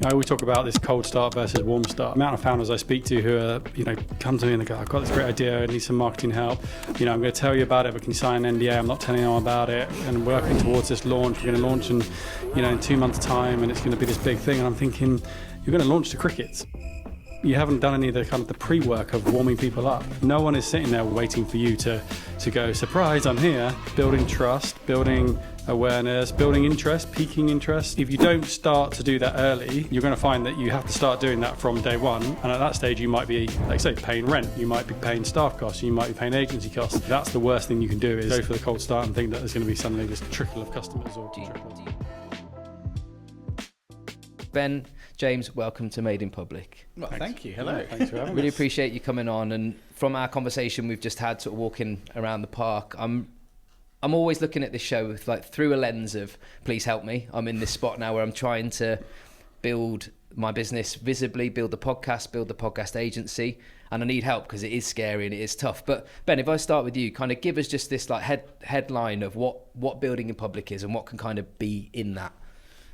I always talk about this cold start versus warm start. The amount of founders I speak to who are, come to me and they go, I've got this great idea, I need some marketing help. I'm going to tell you about it, but can you sign an NDA? I'm not telling anyone about it. And we're working towards this launch. We're going to launch in 2 months' time, and it's going to be this big thing. And I'm thinking, you're going to launch to crickets. You haven't done any of the pre-work of warming people up. No one is sitting there waiting for you to go, surprise, I'm here. Building trust, building awareness, building interest, piquing interest. If you don't start to do that early, you're going to find that you have to start doing that from day one. And at that stage, you might be, like say, paying rent. You might be paying staff costs. You might be paying agency costs. That's the worst thing you can do, is go for the cold start and think that there's going to be suddenly this trickle of customers or Ben, James, welcome to Made in Public. Well, thank you. Hello. Yeah, thanks for having Really us. appreciate you coming on. And from our conversation we've just had, sort of walking around the park, I'm always looking at this show with, through a lens of, please help me. I'm in this spot now where I'm trying to build my business visibly, build the podcast agency, and I need help because it is scary and it is tough. But Ben, if I start with you, kind of give us just this headline of what building in public is and what can kind of be in that.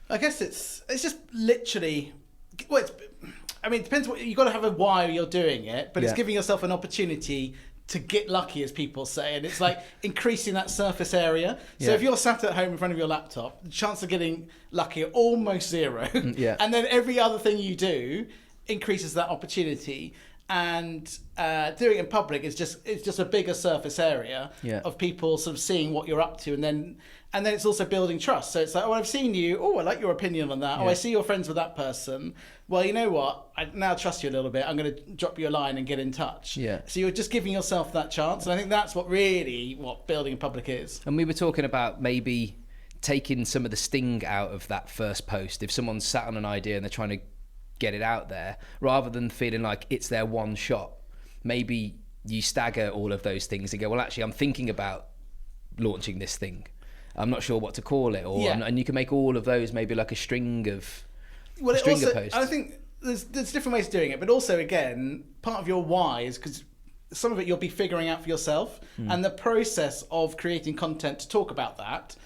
I guess it's just literally, it depends what you've got to have a why you're doing it, but it's giving yourself an opportunity to get lucky, as people say, and it's like increasing that surface area. So if you're sat at home in front of your laptop, the chance of getting lucky are almost zero. And then every other thing you do increases that opportunity. And doing it in public is just a bigger surface area of people sort of seeing what you're up to, and then it's also building trust. So it's like, oh, I've seen you. Oh, I like your opinion on that. Oh, I see you're friends with that person. Well, you know what? I now trust you a little bit. I'm going to drop you a line and get in touch. Yeah. So you're just giving yourself that chance, and I think that's what building in public is. And we were talking about maybe taking some of the sting out of that first post. If someone's sat on an idea and they're trying to get it out there, rather than feeling like it's their one shot, maybe you stagger all of those things and go, well, actually, I'm thinking about launching this thing. I'm not sure what to call it, and you can make all of those maybe like a string of posts. I think there's different ways of doing it, but also, again, part of your why is because some of it you'll be figuring out for yourself, and the process of creating content to talk about that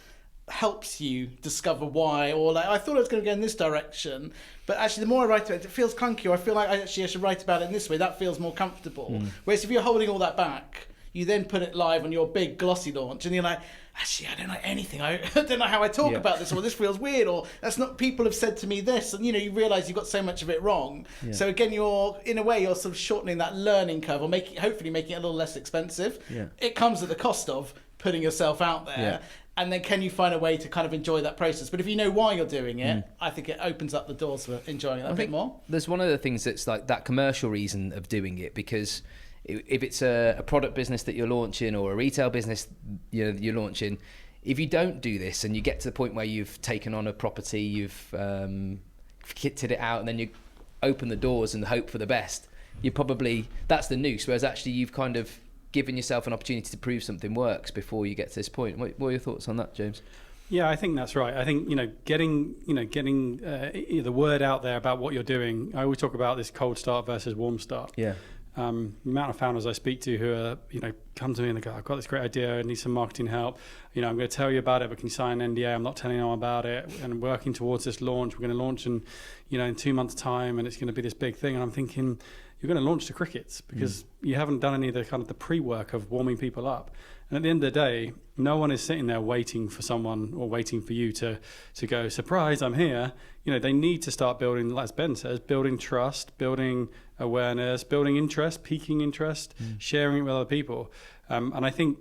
helps you discover why, or I thought I was going to go in this direction, but actually the more I write about it, it feels clunky, or I feel like I should write about it in this way. That feels more comfortable. Whereas if you're holding all that back, you then put it live on your big glossy launch, and you're like, actually, I don't like anything. I don't know how I talk about this, or this feels weird, or that's not, people have said to me this, and you realise you've got so much of it wrong. So again, you're sort of shortening that learning curve, or hopefully making it a little less expensive. It comes at the cost of putting yourself out there. And then can you find a way to kind of enjoy that process? But if you know why you're doing it, I think it opens up the doors for enjoying it a bit more. There's one of the things that's like that commercial reason of doing it, because if it's a product business that you're launching, or a retail business you're launching, if you don't do this and you get to the point where you've taken on a property, you've kitted it out, and then you open the doors and hope for the best, that's the noose. Whereas actually you've kind of giving yourself an opportunity to prove something works before you get to this point. What are your thoughts on that, James? Yeah, I think that's right. I think getting the word out there about what you're doing. I always talk about this cold start versus warm start. The amount of founders I speak to who are come to me and they go, I've got this great idea, I need some marketing help. I'm going to tell you about it, but can you sign an NDA? I'm not telling anyone about it. And working towards this launch. We're going to launch in 2 months' time, and it's going to be this big thing. And I'm thinking, you're going to launch to crickets because you haven't done any of the pre-work of warming people up. And at the end of the day, no one is sitting there waiting for someone or waiting for you to go, surprise, I'm here. They need to start building, as Ben says, building trust, building awareness, building interest, piquing interest, sharing it with other people. And I think,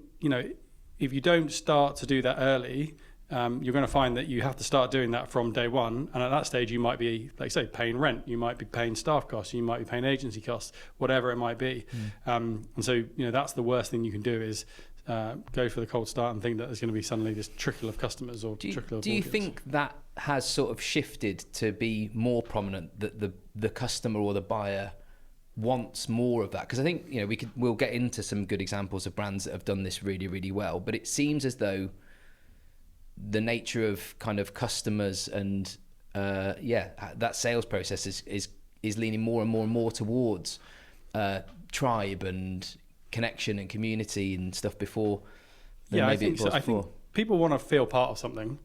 if you don't start to do that early, you're going to find that you have to start doing that from day one. And at that stage, you might be, like say, paying rent. You might be paying staff costs. You might be paying agency costs, whatever it might be. And so, that's the worst thing you can do is go for the cold start and think that there's going to be suddenly this trickle of customers or trickle of Do you think that has sort of shifted to be more prominent, that the customer or the buyer wants more of that? Because I think, we'll get into some good examples of brands that have done this really, really well. But it seems as though the nature of kind of customers and that sales process is leaning more and more and more towards tribe and connection and community and stuff before. I think so. I think people want to feel part of something.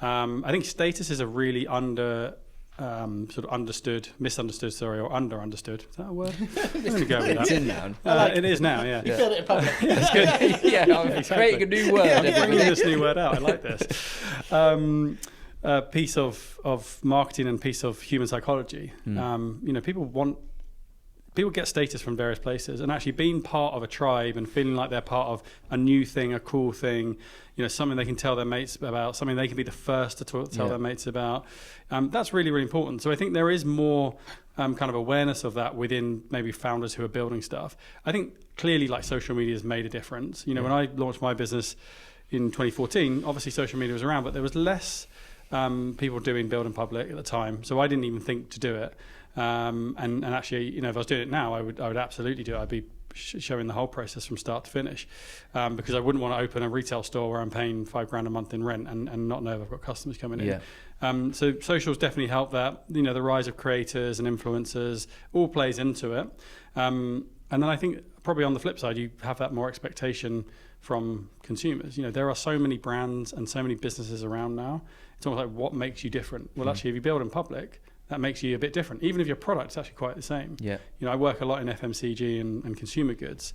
I think status is a really sort of misunderstood, or under-understood. Is that a word? I'm going to go with that. It's in now. It is now, yeah. You feel it in public. That's good. Yeah, I'm creating a new word. I'm bringing this new word out. I like this. A piece of marketing and piece of human psychology. People get status from various places, and actually being part of a tribe and feeling like they're part of a new thing, a cool thing, something they can tell their mates about, something they can be the first to tell their mates about. That's really, really important. So I think there is more kind of awareness of that within maybe founders who are building stuff. I think clearly like social media has made a difference. When I launched my business in 2014, obviously social media was around, but there was less people doing build in public at the time. So I didn't even think to do it. And actually, if I was doing it now, I would absolutely do it. I'd be showing the whole process from start to finish, because I wouldn't want to open a retail store where I'm paying $5,000 a month in rent and not know if I've got customers coming in. So socials definitely help that. The rise of creators and influencers all plays into it. And then I think probably on the flip side, you have that more expectation from consumers. There are so many brands and so many businesses around now. It's almost like, what makes you different? Well, actually, if you build in public, that makes you a bit different, even if your product's actually quite the same. I work a lot in FMCG and consumer goods.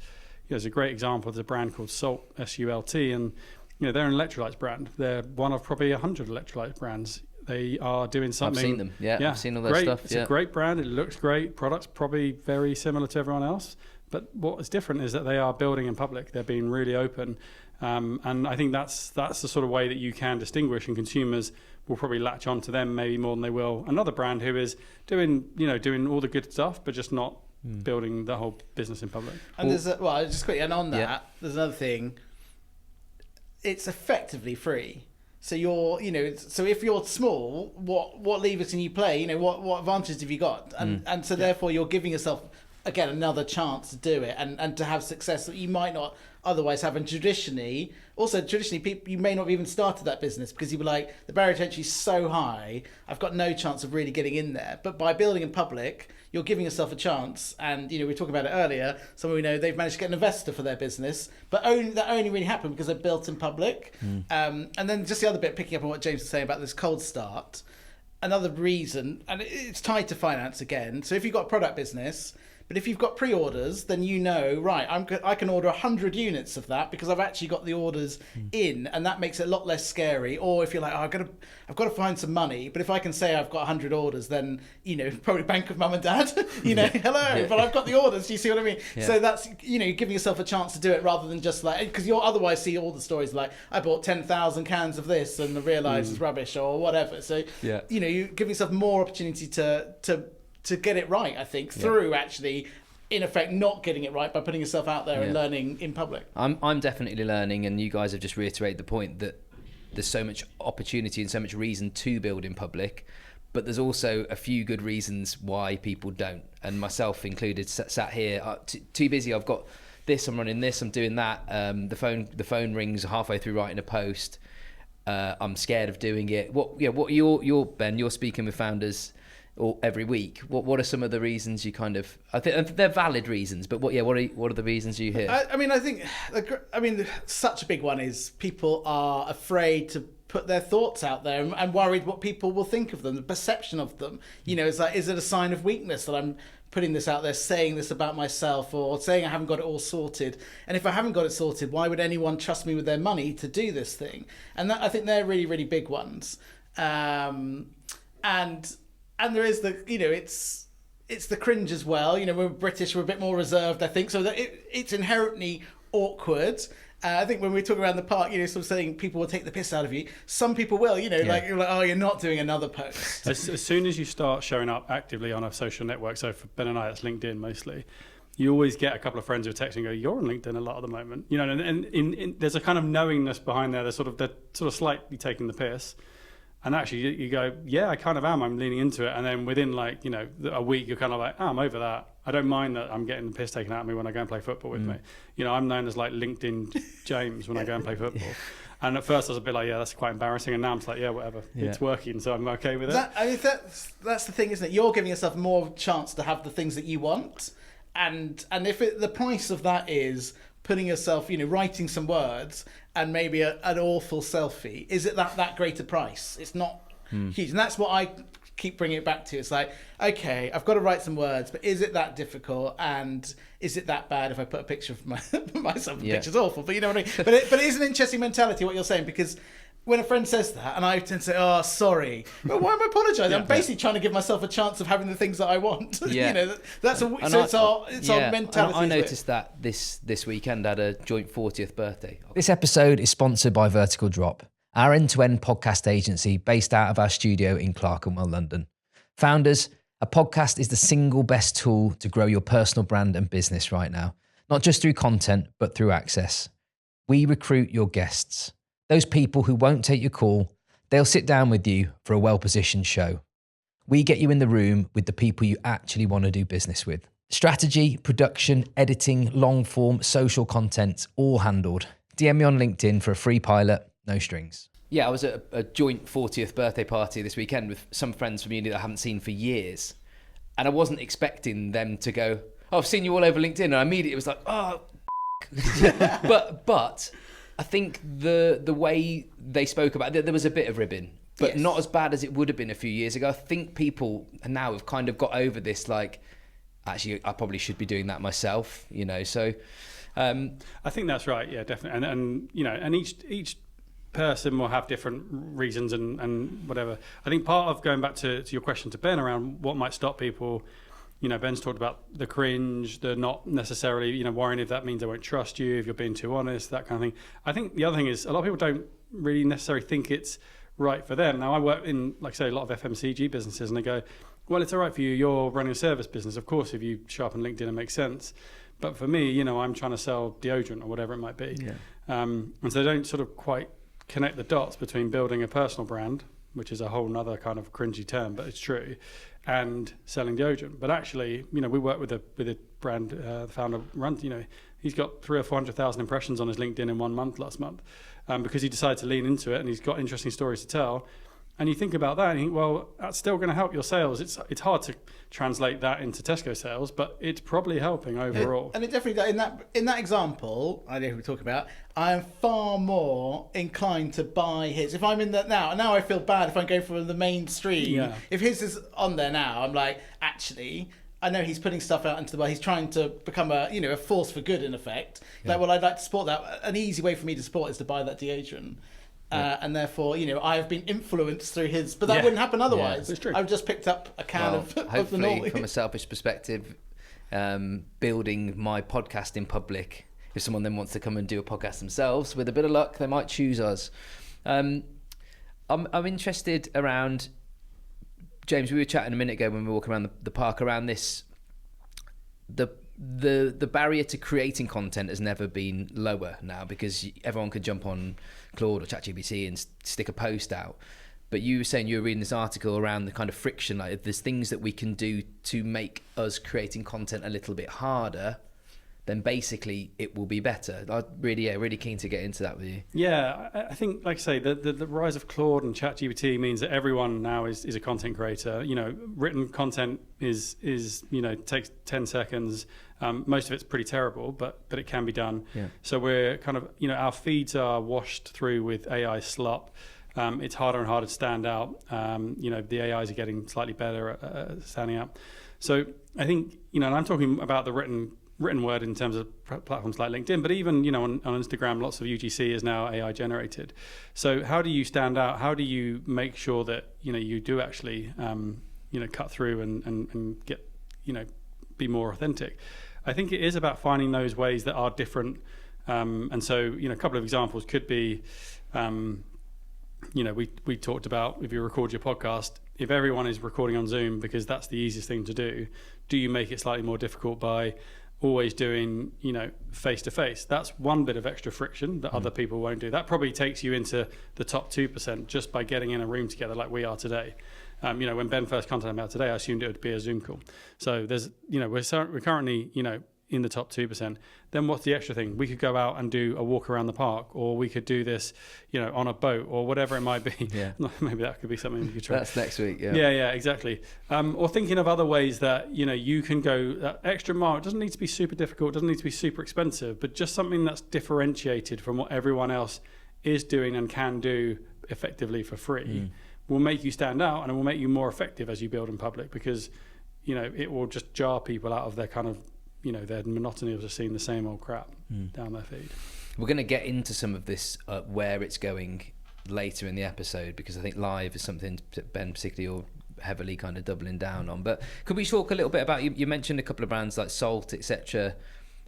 There's a great example. There's a brand called Salt, S-U-L-T, and they're an electrolytes brand. They're one of probably 100 electrolytes brands. They are doing something. I've seen them. Yeah. I've seen all their stuff. It's a great brand. It looks great. Product's probably very similar to everyone else. But what is different is that they are building in public. They're being really open. And I think that's the sort of way that you can distinguish, and consumers will probably latch on to them maybe more than they will another brand who is doing all the good stuff, but just not building the whole business in public. And just quickly, and on that, there's another thing. It's effectively free. So so if you're small, what levers can you play? What advantages have you got? And so therefore you're giving yourself, again, another chance to do it and to have success that you might not otherwise have. And traditionally people, you may not have even started that business because you were like, the barrier to entry is so high, I've got no chance of really getting in there. But by building in public, you're giving yourself a chance. And we were talking about it earlier, someone we know, they've managed to get an investor for their business, but that only really happened because they're built in public. And then just the other bit, picking up on what James was saying about this cold start, another reason, and it's tied to finance again. So if you've got a product business, but if you've got pre-orders, then right, I can order 100 units of that because I've actually got the orders in, and that makes it a lot less scary. Or if you're like, I've got to find some money, but if I can say I've got 100 orders, then probably bank with mum and dad, hello, but I've got the orders. Do you see what I mean? Yeah. So that's giving yourself a chance to do it rather than just like, because you'll otherwise see all the stories like, I bought 10,000 cans of this and I realised it's rubbish or whatever. So you give yourself more opportunity to get it right, I think, through actually, in effect, not getting it right by putting yourself out there and learning in public. I'm definitely learning, and you guys have just reiterated the point that there's so much opportunity and so much reason to build in public, but there's also a few good reasons why people don't, and myself included, sat here, too busy, I've got this, I'm running this, I'm doing that, the phone rings halfway through writing a post, I'm scared of doing it. What you're Ben, you're speaking with founders or every week. What are some of the reasons you kind of? I think they're valid reasons, but what are the reasons you hear? I think such a big one is people are afraid to put their thoughts out there and worried what people will think of them, the perception of them. It's like, is it a sign of weakness that I'm putting this out there, saying this about myself, or saying I haven't got it all sorted? And if I haven't got it sorted, why would anyone trust me with their money to do this thing? And I think they're really, really big ones. And there is it's the cringe as well. We're British, we're a bit more reserved, I think, so that it's inherently awkward. I think when we talk around the park, sort of saying people will take the piss out of you. Some people will, like you're like, oh, you're not doing another post. As soon as you start showing up actively on a social network, so for Ben and I, it's LinkedIn mostly. You always get a couple of friends who are texting and go, you're on LinkedIn a lot at the moment. And there's a kind of knowingness behind there. They're sort of slightly taking the piss. And actually, you go, yeah, I kind of am. I'm leaning into it. And then within a week, you're kind of like, oh, I'm over that. I don't mind that I'm getting the piss taken out of me when I go and play football with me. I'm known as like LinkedIn James when I go and play football. And at first I was a bit like, yeah, that's quite embarrassing. And now I'm just like, yeah, whatever. It's working, so I'm okay with it. That's the thing, isn't it? You're giving yourself more chance to have the things that you want. And if the price of that is putting yourself, writing some words and maybe an awful selfie, is it that great a price? It's not huge. And that's what I keep bringing it back to. It's like, okay, I've got to write some words, but is it that difficult? And is it that bad if I put a picture of myself? The picture's awful, but you know what I mean? But it is an interesting mentality, what you're saying, because when a friend says that, and I tend to say, oh, sorry, but why am I apologising? I'm basically trying to give myself a chance of having the things that I want. Yeah. You know, it's our mentality. I noticed that this weekend I had a joint 40th birthday. This episode is sponsored by Vertical Drop, our end-to-end podcast agency based out of our studio in Clerkenwell, London. Founders, a podcast is the single best tool to grow your personal brand and business right now, not just through content, but through access. We recruit your guests. Those people who won't take your call, they'll sit down with you for a well-positioned show. We get you in the room with the people you actually want to do business with. Strategy, production, editing, long-form, social content, all handled. DM me on LinkedIn for a free pilot, no strings. Yeah, I was at a joint 40th birthday party this weekend with some friends from uni that I haven't seen for years. And I wasn't expecting them to go, oh, I've seen you all over LinkedIn. And I immediately was like, oh, but I think the way they spoke about it, there was a bit of ribbing, but not as bad as it would have been a few years ago. I think people now have kind of got over this, like, actually, I probably should be doing that myself, you know, so... I think that's right, yeah, definitely. And you know, and each person will have different reasons and whatever. I think part of going back to your question to Ben around what might stop people, you know, Ben's talked about the cringe, the not necessarily, you know, worrying if that means they won't trust you, if you're being too honest, that kind of thing. I think the other thing is a lot of people don't really necessarily think it's right for them. Now, I work in, like I say, a lot of FMCG businesses, and they go, well, it's all right for you. You're running a service business. Of course, if you show up on LinkedIn, it makes sense. But for me, you know, I'm trying to sell deodorant or whatever it might be. Yeah. And so they don't sort of quite connect the dots between building a personal brand, which is a whole nother kind of cringy term, but it's true, and selling deodorant. But actually, you know, we work with a brand, the founder runs, you know, he's got 300,000 or 400,000 impressions on his LinkedIn in 1 month last month, because he decided to lean into it and he's got interesting stories to tell. And you think about that and you think, well, that's still going to help your sales. It's hard to translate that into Tesco sales, but it's probably helping overall. And it definitely, in that example, I know who we talk about, I am far more inclined to buy his. If I'm in that now I feel bad if I'm going for the mainstream. Yeah. If his is on there now, I'm like, actually, I know he's putting stuff out into the world. He's trying to become a force for good in effect. Yeah. Like, well, I'd like to support that. An easy way for me to support is to buy that deodorant. And therefore, you know, I have been influenced through his, but that wouldn't happen otherwise. It's true. I've just picked up a can of the hopefully, from a selfish perspective, building my podcast in public. If someone then wants to come and do a podcast themselves, with a bit of luck, they might choose us. I'm interested around, James, we were chatting a minute ago when we were walking around the park around this. The barrier to creating content has never been lower now, because everyone could jump on Claude or ChatGPT and stick a post out. But you were saying you were reading this article around the kind of friction, like there's things that we can do to make us creating content a little bit harder, then basically it will be better. I'm really keen to get into that with you. Yeah, I think, like I say, the rise of Claude and ChatGPT means that everyone now is a content creator. You know, written content is you know, takes 10 seconds. Most of it's pretty terrible, but it can be done. Yeah. So we're kind of, you know, our feeds are washed through with AI slop. It's harder and harder to stand out. You know, the AIs are getting slightly better at standing out. So I think, you know, and I'm talking about the written word in terms of platforms like LinkedIn, but even, you know, on Instagram, lots of UGC is now AI generated. So how do you stand out? How do you make sure that, you know, you do actually, you know, cut through and get, you know, be more authentic? I think it is about finding those ways that are different. And so, you know, a couple of examples could be, you know, we talked about, if you record your podcast, if everyone is recording on Zoom because that's the easiest thing to do you make it slightly more difficult by always doing, you know, face to face? That's one bit of extra friction that other people won't do. That probably takes you into the top 2% just by getting in a room together like we are today. You know, when Ben first contacted me about today, I assumed it would be a Zoom call. So there's, you know, we're currently, you know, in the top 2%. Then what's the extra thing? We could go out and do a walk around the park, or we could do this, you know, on a boat, or whatever it might be. Yeah. Maybe that could be something we could try. That's next week. Yeah. Yeah, exactly. Or thinking of other ways that, you know, you can go that extra mile. It doesn't need to be super difficult. It doesn't need to be super expensive, but just something that's differentiated from what everyone else is doing and can do effectively for free. will make you stand out, and it will make you more effective as you build in public, because it will just jar people out of their kind of their monotony of just seeing the same old crap down their feed. We're going to get into some of this where it's going later in the episode, because I think live is something that Ben particularly heavily kind of doubling down on. But could we talk a little bit about, you mentioned a couple of brands like Salt, etc.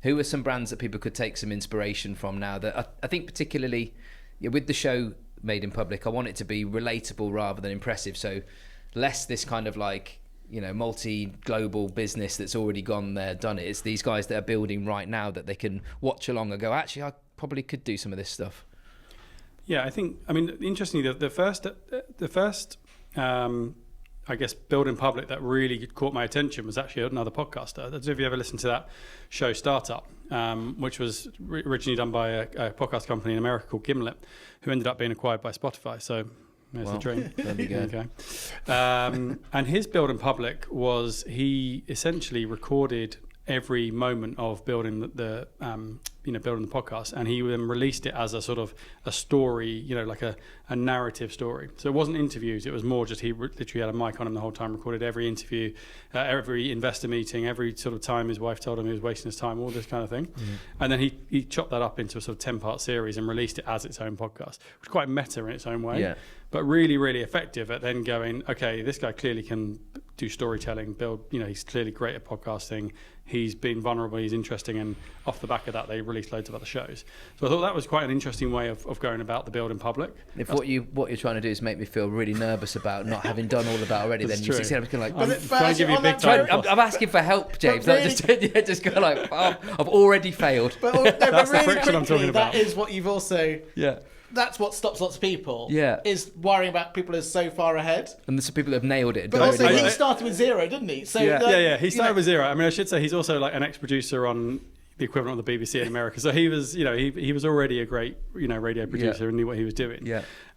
Who are some brands that people could take some inspiration from now, that I think particularly with the show Made in Public, I want it to be relatable rather than impressive. So less this kind of like, multi-global business that's already gone there, done it. It's these guys that are building right now that they can watch along and go, actually, I probably could do some of this stuff. Yeah, interestingly, the first I guess build in public that really caught my attention was actually another podcaster. I don't know if you ever listened to that show Startup, which was originally done by a podcast company in America called Gimlet, who ended up being acquired by Spotify. So there's the dream. There we go. Okay. And his build in public was, he essentially recorded every moment of building the building the podcast, and he then released it as a sort of a story, like a narrative story. So it wasn't interviews, it was more just he literally had a mic on him the whole time, recorded every interview, every investor meeting, every sort of time his wife told him he was wasting his time, all this kind of thing. And then he chopped that up into a sort of 10-part series and released it as its own podcast, which is quite meta in its own way, but really, really effective at then going, okay, this guy clearly can do storytelling, build, he's clearly great at podcasting, he's been vulnerable, he's interesting, and off the back of that they released loads of other shows. So I thought that was quite an interesting way of going about the build in public. If what you're trying to do is make me feel really nervous about not having done all of that already, then you succeed. I'm just going to like, trying to give you a big time. I'm asking for help, James. Really, just go like, oh, I've already failed. That's the friction I'm talking about. That is what you've also... That's what stops lots of people. Is worrying about people who are so far ahead. And there's some people who have nailed it. But also, he started with zero, didn't he? So he started with zero. I should say he's also like an ex-producer on the equivalent of the BBC in America. So he was, he was already a great, radio producer and knew what he was doing.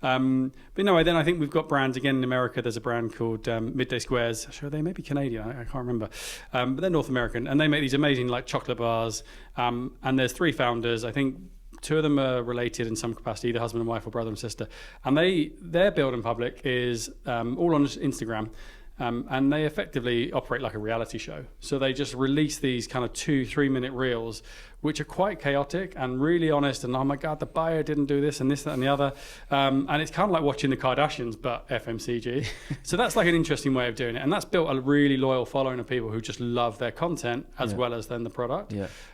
But no, then I think we've got brands again in America. There's a brand called Midday Squares. Sure, they may be Canadian. I can't remember, but they're North American, and they make these amazing like chocolate bars. And there's 3 founders. I think 2 of them are related in some capacity, either husband and wife or brother and sister. And their build in public is all on Instagram. And they effectively operate like a reality show. So they just release these kind of 2-3 minute reels, which are quite chaotic and really honest. And oh my God, the buyer didn't do this and this, that, and the other. And it's kind of like watching the Kardashians, but FMCG. So that's like an interesting way of doing it. And that's built a really loyal following of people who just love their content as well as then the product.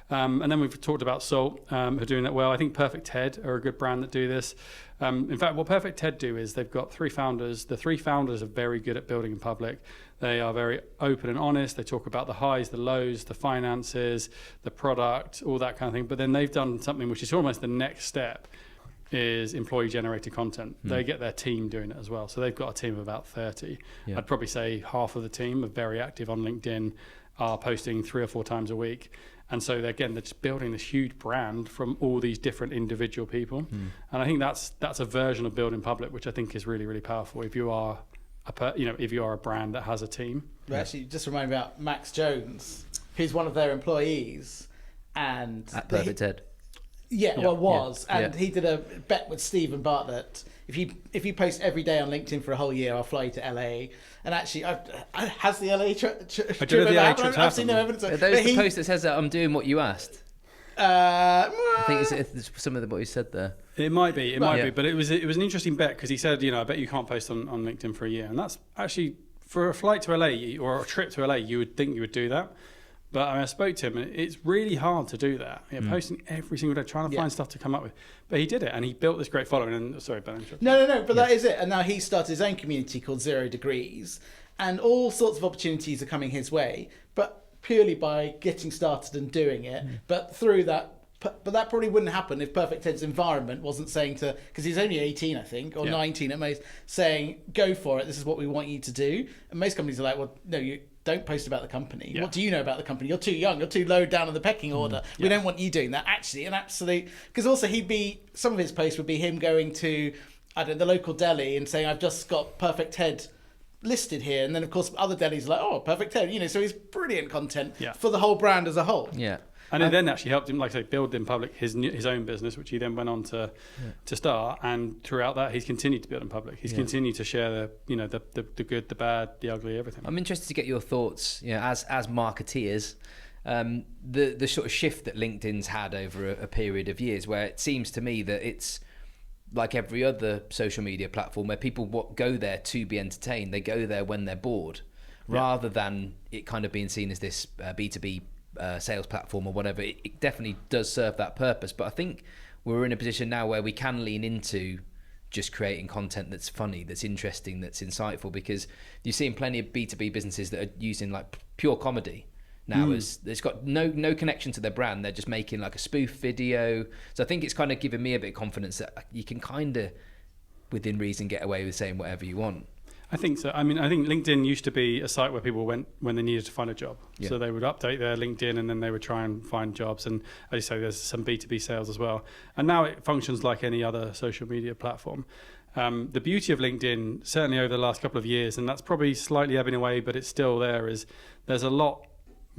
And then we've talked about Salt, who are doing that well. I think Perfect Ted are a good brand that do this. In fact, what Perfect Ted do is they've got 3 founders. The 3 founders are very good at building in public. They are very open and honest. They talk about the highs, the lows, the finances, the product, all that kind of thing. But then they've done something which is almost the next step, is employee-generated content. They get their team doing it as well. So they've got a team of about 30. I'd probably say half of the team are very active on LinkedIn, are posting 3 or 4 times a week. And so they're just building this huge brand from all these different individual people. And I think that's a version of building public, which I think is really, really powerful if you are if you are a brand that has a team. Actually, just remind me about Max Jones, who's one of their employees, and at Perfect Ted. He did a bet with Stephen Bartlett. If you post every day on LinkedIn for a whole year, I'll fly you to LA. And actually, has the LA trip happened? I've seen no evidence of it. There's the post that says that I'm doing what you asked. I think it's some of what he said there. It might be, but it was an interesting bet, because he said, I bet you can't post on LinkedIn for a year, and that's actually, for a flight to LA or a trip to LA, you would think you would do that. But I spoke to him, and it's really hard to do that. Posting every single day, trying to find stuff to come up with. But he did it, and he built this great following. And sorry, Ben. No. But that is it. And now he started his own community called 0 Degrees, and all sorts of opportunities are coming his way. But purely by getting started and doing it. But through that. But that probably wouldn't happen if Perfect Ted's environment wasn't saying because he's only 18, I think, or 19 at most, saying, go for it, this is what we want you to do. And most companies are like, well, no, you don't post about the company. What do you know about the company? You're too young, you're too low down on the pecking order. We don't want you doing that. Actually, an absolute... Because also some of his posts would be him going to, I don't know, the local deli and saying, I've just got Perfect Ted listed here. And then, of course, other delis are like, oh, perfect 10. You know, so it's brilliant content Yeah. for the whole brand as a whole. Yeah. And it then actually helped him, like I say, build in public his own business, which he then went on to start. And throughout that, he's continued to build in public. He's continued to share the good, the bad, the ugly, everything. I'm interested to get your thoughts, you know, as marketeers, the sort of shift that LinkedIn's had over a period of years, where it seems to me that it's like every other social media platform where people go there to be entertained. They go there when they're bored, rather than it kind of being seen as this B2B sales platform or whatever. It definitely does serve that purpose, but I think we're in a position now where we can lean into just creating content that's funny, that's interesting, that's insightful, because you're seeing plenty of B2B businesses that are using like pure comedy now as it's got no connection to their brand. They're just making like a spoof video. So I think it's kind of giving me a bit of confidence that you can kind of within reason get away with saying whatever you want. I think so. I mean, I think LinkedIn used to be a site where people went when they needed to find a job. Yeah. So they would update their LinkedIn and then they would try and find jobs. And as you say, there's some B2B sales as well. And now it functions like any other social media platform. The beauty of LinkedIn, certainly over the last couple of years, and that's probably slightly ebbing away, but it's still there, is there's a lot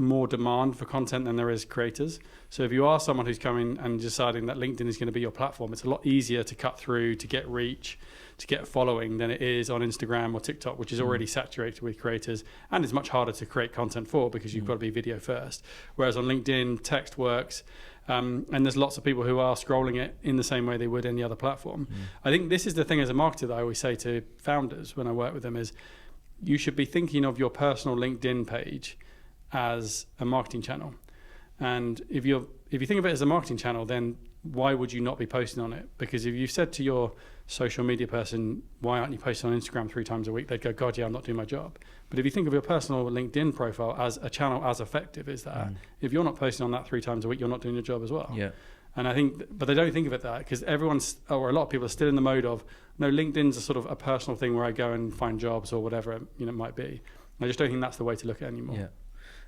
more demand for content than there is creators. So if you are someone who's coming and deciding that LinkedIn is going to be your platform, it's a lot easier to cut through, to get reach, to get following than it is on Instagram or TikTok, which is already saturated with creators, and it's much harder to create content for because you've got to be video first. Whereas on LinkedIn, text works, and there's lots of people who are scrolling it in the same way they would any other platform. I think this is the thing as a marketer that I always say to founders when I work with them is you should be thinking of your personal LinkedIn page as a marketing channel. And if you think of it as a marketing channel, then why would you not be posting on it? Because if you've said to your social media person, why aren't you posting on Instagram 3 times a week? They'd go, God, yeah, I'm not doing my job. But if you think of your personal LinkedIn profile as a channel as effective as that, if you're not posting on that 3 times a week, you're not doing your job as well. Yeah. And I think, but they don't think of it that, because everyone's, or a lot of people are still in the mode of, no, LinkedIn's a sort of a personal thing where I go and find jobs or whatever it might be. I just don't think that's the way to look at it anymore. Yeah.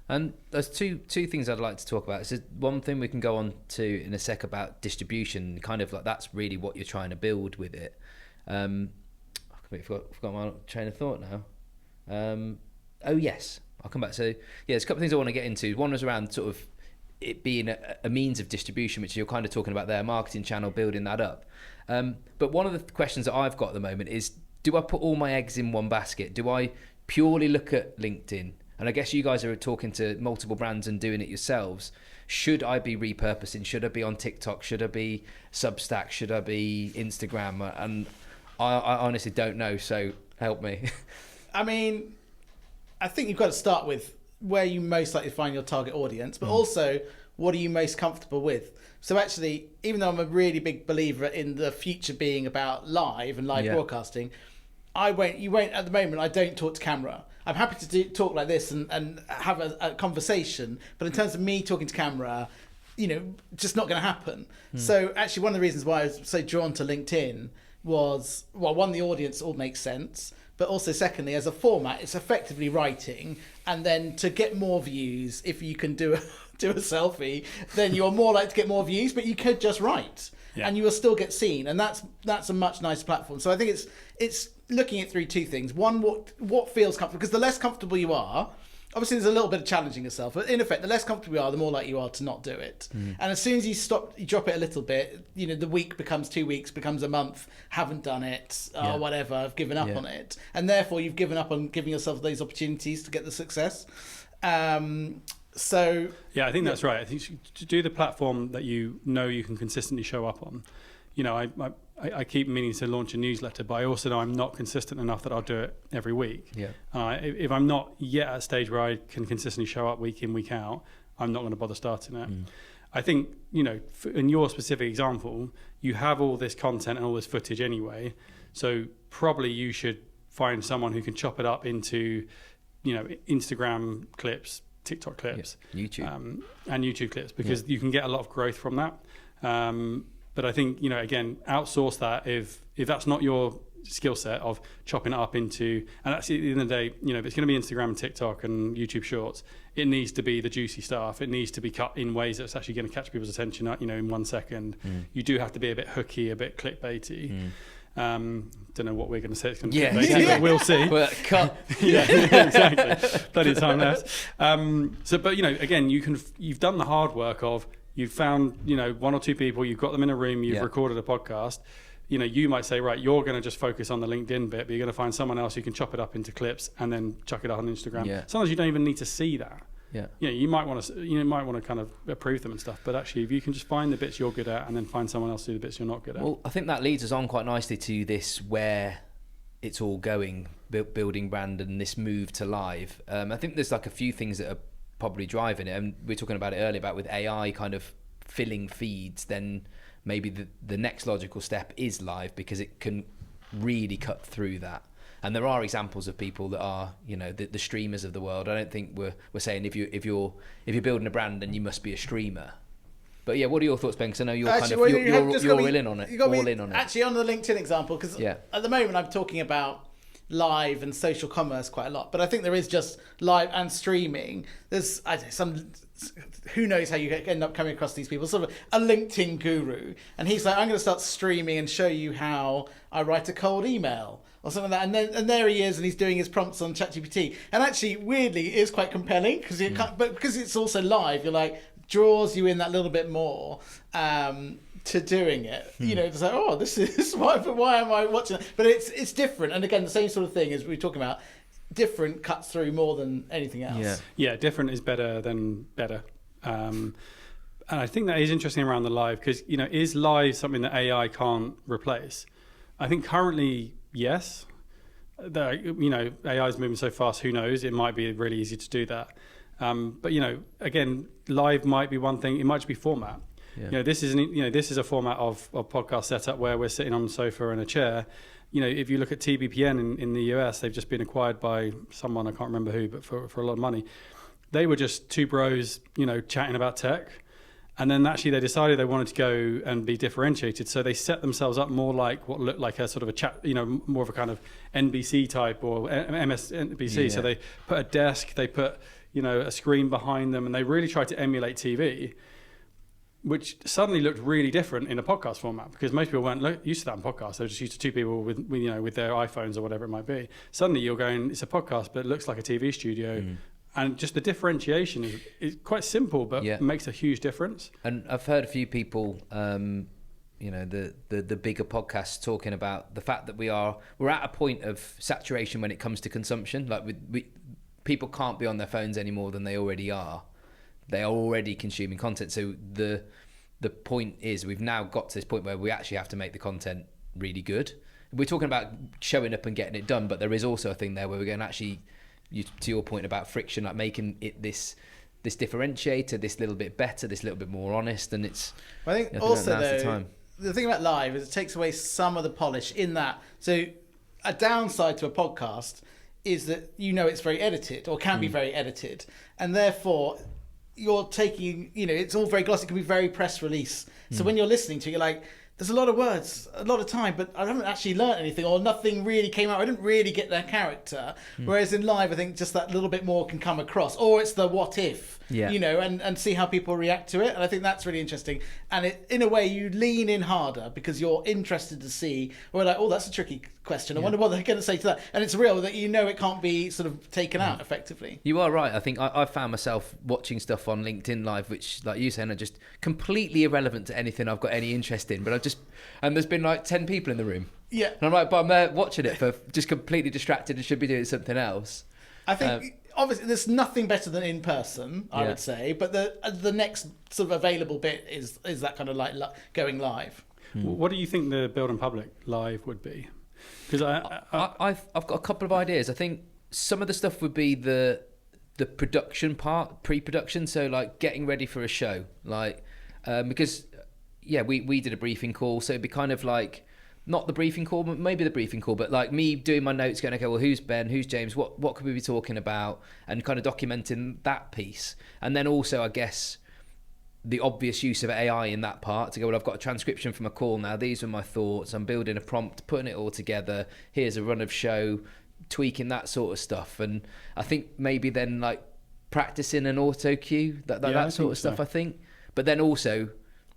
And there's two things I'd like to talk about. So one thing we can go on to in a sec about distribution, kind of like that's really what you're trying to build with it. I completely forgot my train of thought now. Oh yes, I'll come back. So yeah, there's a couple of things I want to get into. One was around sort of it being a means of distribution, which you're kind of talking about there, marketing channel, building that up. But one of the questions that I've got at the moment is, do I put all my eggs in one basket? Do I purely look at LinkedIn? And I guess you guys are talking to multiple brands and doing it yourselves. Should I be repurposing? Should I be on TikTok? Should I be Substack? Should I be Instagram? And I honestly don't know, so help me. I mean, I think you've got to start with where you most likely find your target audience, but also what are you most comfortable with? So actually, even though I'm a really big believer in the future being about live and live broadcasting, you won't at the moment, I don't talk to camera. I'm happy to talk like this and have a conversation, but in terms of me talking to camera, just not going to happen. So actually one of the reasons why I was so drawn to LinkedIn was, well, one, the audience all makes sense, but also secondly, as a format, it's effectively writing, and then to get more views, if you can do a selfie, then you're more likely to get more views, but you could just write and you will still get seen, and that's a much nicer platform. So I think it's looking at through two things. One, what feels comfortable, because the less comfortable you are, obviously there's a little bit of challenging yourself, but in effect, the less comfortable you are, the more likely you are to not do it. And as soon as you drop it a little bit, the week becomes 2 weeks, becomes a month, haven't done it, or whatever, I've given up on it. And therefore you've given up on giving yourself those opportunities to get the success. So yeah, I think that's right. I think to do the platform that you can consistently show up on. I keep meaning to launch a newsletter, but I also know I'm not consistent enough that I'll do it every week. Yeah. If I'm not yet at a stage where I can consistently show up week in, week out, I'm not going to bother starting it. I think, in your specific example, you have all this content and all this footage anyway, so probably you should find someone who can chop it up into, Instagram clips, TikTok clips, YouTube, and YouTube clips, because you can get a lot of growth from that. But I think, again, outsource that if that's not your skill set of chopping it up into, and actually at the end of the day, if it's going to be Instagram and TikTok and YouTube Shorts, it needs to be the juicy stuff. It needs to be cut in ways that's actually going to catch people's attention, in 1 second. You do have to be a bit hooky, a bit clickbaity. Don't know what we're going to say. It's going to Yeah, be later, but we'll see. Well, cut. Yeah, exactly. Plenty of time left. But again, you've done the hard work of, you've found, one or two people, you've got them in a room, you've recorded a podcast. You might say, right, you're going to just focus on the LinkedIn bit, but you're going to find someone else who can chop it up into clips and then chuck it up on Instagram. Yeah. Sometimes you don't even need to see that. Yeah. You might want to kind of approve them and stuff, but actually, if you can just find the bits you're good at and then find someone else to do the bits you're not good at. Well, I think that leads us on quite nicely to this, where it's all going, building brand and this move to live. I think there's like a few things that are probably driving it, and we were talking about it earlier about with AI kind of filling feeds, then maybe the next logical step is live, because it can really cut through that. And there are examples of people that are, the streamers of the world. I don't think we're saying if you're building a brand, then you must be a streamer. But yeah, what are your thoughts, Ben? Because I know you're you're all in on it. All in on it. Actually, on the LinkedIn example, because at the moment I'm talking about live and social commerce quite a lot, but I think there is just live and streaming. There's who knows how you end up coming across these people, sort of a LinkedIn guru, and he's like, I'm going to start streaming and show you how I write a cold email or something like that, and there he is, and he's doing his prompts on ChatGPT, and actually weirdly it is quite compelling, because but because it's also live, you're like, draws you in that little bit more to doing it. It's like, oh, this is why am I watching it? But it's different, and again, the same sort of thing as we were talking about. Different cuts through more than anything else. Yeah, different is better than better. And I think that is interesting around the live, because is live something that AI can't replace? I think currently, yes. AI is moving so fast. Who knows? It might be really easy to do that. But again, live might be one thing. It might just be format. Yeah. This is a format of podcast setup where we're sitting on the sofa in a chair. If you look at TBPN in the US, they've just been acquired by someone, I can't remember who, but for a lot of money. They were just two bros, chatting about tech. And then actually they decided they wanted to go and be differentiated. So they set themselves up more like what looked like a sort of a chat, more of a kind of NBC type or MSNBC. Yeah. So they put a desk, they put, a screen behind them, and they really tried to emulate TV, which suddenly looked really different in a podcast format, because most people weren't used to that in podcasts. They were just used to two people with their iPhones or whatever it might be. Suddenly you're going, it's a podcast, but it looks like a TV studio. Mm. And just the differentiation is quite simple, but makes a huge difference. And I've heard a few people, the bigger podcasts, talking about the fact that we're at a point of saturation when it comes to consumption. Like people can't be on their phones any more than they already are. They are already consuming content. So the point is, we've now got to this point where we actually have to make the content really good. We're talking about showing up and getting it done, but there is also a thing there where we're going to actually, to your point about friction, like making it this differentiator, this little bit better, this little bit more honest. And it's, I think also though, the thing about live is it takes away some of the polish in that. So a downside to a podcast is that it's very edited, or can be very edited, and therefore you're taking, it's all very glossy. It can be very press release. So when you're listening to it, you're like, there's a lot of words, a lot of time, but I haven't actually learnt anything, or nothing really came out. I didn't really get their character. Whereas in live, I think just that little bit more can come across. Or it's the what if, and see how people react to it. And I think that's really interesting. And in a way, you lean in harder because you're interested to see, or like, oh, that's a tricky question. I wonder what they're going to say to that. And it's real that it can't be sort of taken out effectively. You are right. I think I found myself watching stuff on LinkedIn Live, which, like you saying, are just completely irrelevant to anything I've got any interest in. But and there's been like 10 people in the room. Yeah. And I'm like, but I'm there watching it for just completely distracted and should be doing something else. I think obviously there's nothing better than in person, I would say, but the next sort of available bit is that kind of like going live. What do you think the Build in Public live would be? Because I've got a couple of ideas. I think some of the stuff would be the production part, pre-production, so like getting ready for a show, like because we did a briefing call, so it'd be kind of like not the briefing call, but maybe the briefing call, but like me doing my notes, going, okay, well, who's Ben, who's James, what could we be talking about, and kind of documenting that piece. And then also, I guess, the obvious use of AI in that part, to go, well, I've got a transcription from a call now, these are my thoughts, I'm building a prompt, putting it all together, here's a run of show, tweaking that sort of stuff. And I think maybe then like practicing an auto cue, that sort of stuff, I think. But then also,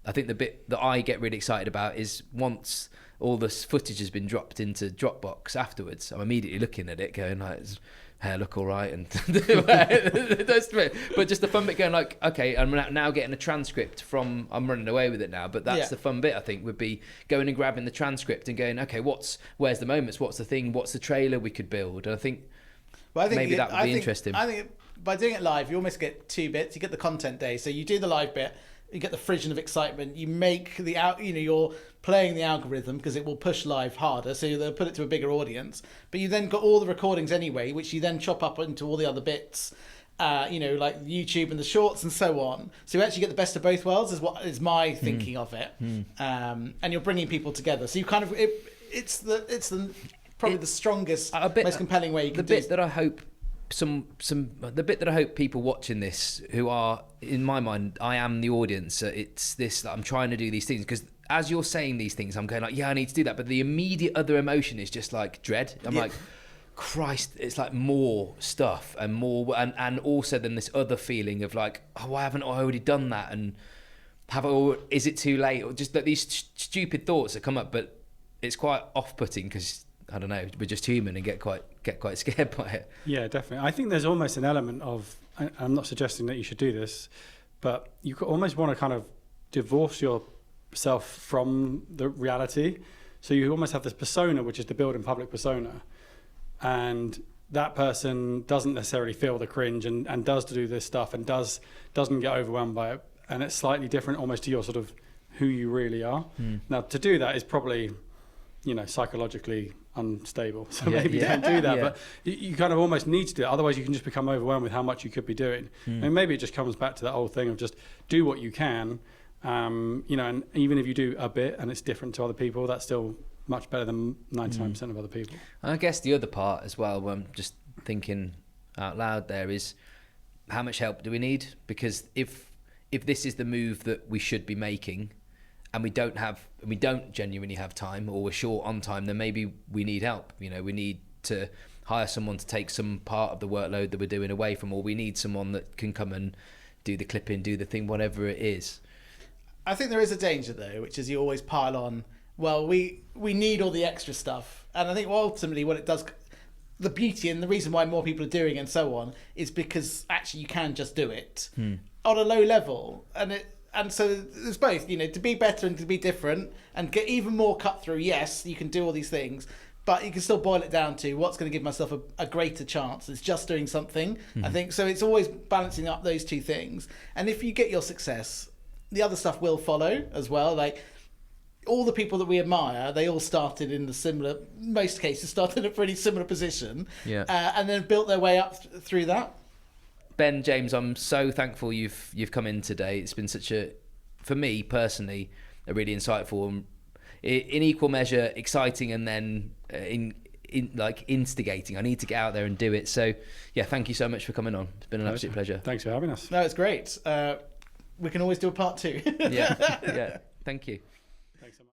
I think the bit that I get really excited about is once all this footage has been dropped into Dropbox afterwards, I'm immediately looking at it going like, hey, I look all right, and but just the fun bit going like, okay, I'm now getting a transcript from, I'm running away with it now, but that's the fun bit, I think, would be going and grabbing the transcript and going, okay, where's the moments, what's the thing, what's the trailer we could build? And I think maybe that would be interesting. I think by doing it live, you almost get 2 bits. You get the content day, so you do the live bit, you get the frisson of excitement, you make you're playing the algorithm because it will push live harder, so they'll put it to a bigger audience, but you then got all the recordings anyway, which you then chop up into all the other bits, like YouTube and the shorts and so on, so you actually get the best of both worlds, is what is my thinking of it. And you're bringing people together, so you kind of it's the probably the strongest, most compelling way you can do. The bit that I hope the bit that I hope people watching this, who are, in my mind, I am the audience, it's this that I'm trying to do these things, because as you're saying these things, I'm going like, yeah, I need to do that, but the immediate other emotion is just like dread. I'm like, Christ, it's like more stuff and more, and also then this other feeling of like, oh, why haven't I already done that, and is it too late, or just that these stupid thoughts that come up, but it's quite off-putting because, I don't know, we're just human and get quite scared by it. Yeah, definitely. I think there's almost an element of, I'm not suggesting that you should do this, but you almost want to kind of divorce yourself from the reality. So you almost have this persona, which is the build and public persona. And that person doesn't necessarily feel the cringe and does do this stuff and doesn't get overwhelmed by it. And it's slightly different almost to your sort of who you really are. Now, to do that is probably, psychologically unstable, so maybe don't do that, but you kind of almost need to do it, otherwise you can just become overwhelmed with how much you could be doing. And maybe it just comes back to that old thing of just do what you can, and even if you do a bit and it's different to other people, that's still much better than 99% of other people. And I guess the other part as well, I'm just thinking out loud there, is how much help do we need? Because if this is the move that we should be making, and we don't genuinely have time, or we're short on time, then maybe we need help. We need to hire someone to take some part of the workload that we're doing away from, or we need someone that can come and do the clipping, do the thing, whatever it is. I think there is a danger though, which is you always pile on, well, we need all the extra stuff. And I think ultimately what it does, the beauty and the reason why more people are doing it and so on, is because actually you can just do it on a low level. And so there's both, to be better and to be different and get even more cut through. Yes, you can do all these things, but you can still boil it down to what's going to give myself a greater chance. It's just doing something, I think. So it's always balancing up those two things. And if you get your success, the other stuff will follow as well. Like all the people that we admire, they all started in most cases started in a pretty similar position, and then built their way up through that. Ben, James, I'm so thankful you've come in today. It's been for me personally, a really insightful and in equal measure exciting, and then like instigating. I need to get out there and do it. So yeah, thank you so much for coming on. It's been an absolute pleasure. Thanks for having us. No, it's great. We can always do a part 2. Yeah. Thank you. Thanks so much.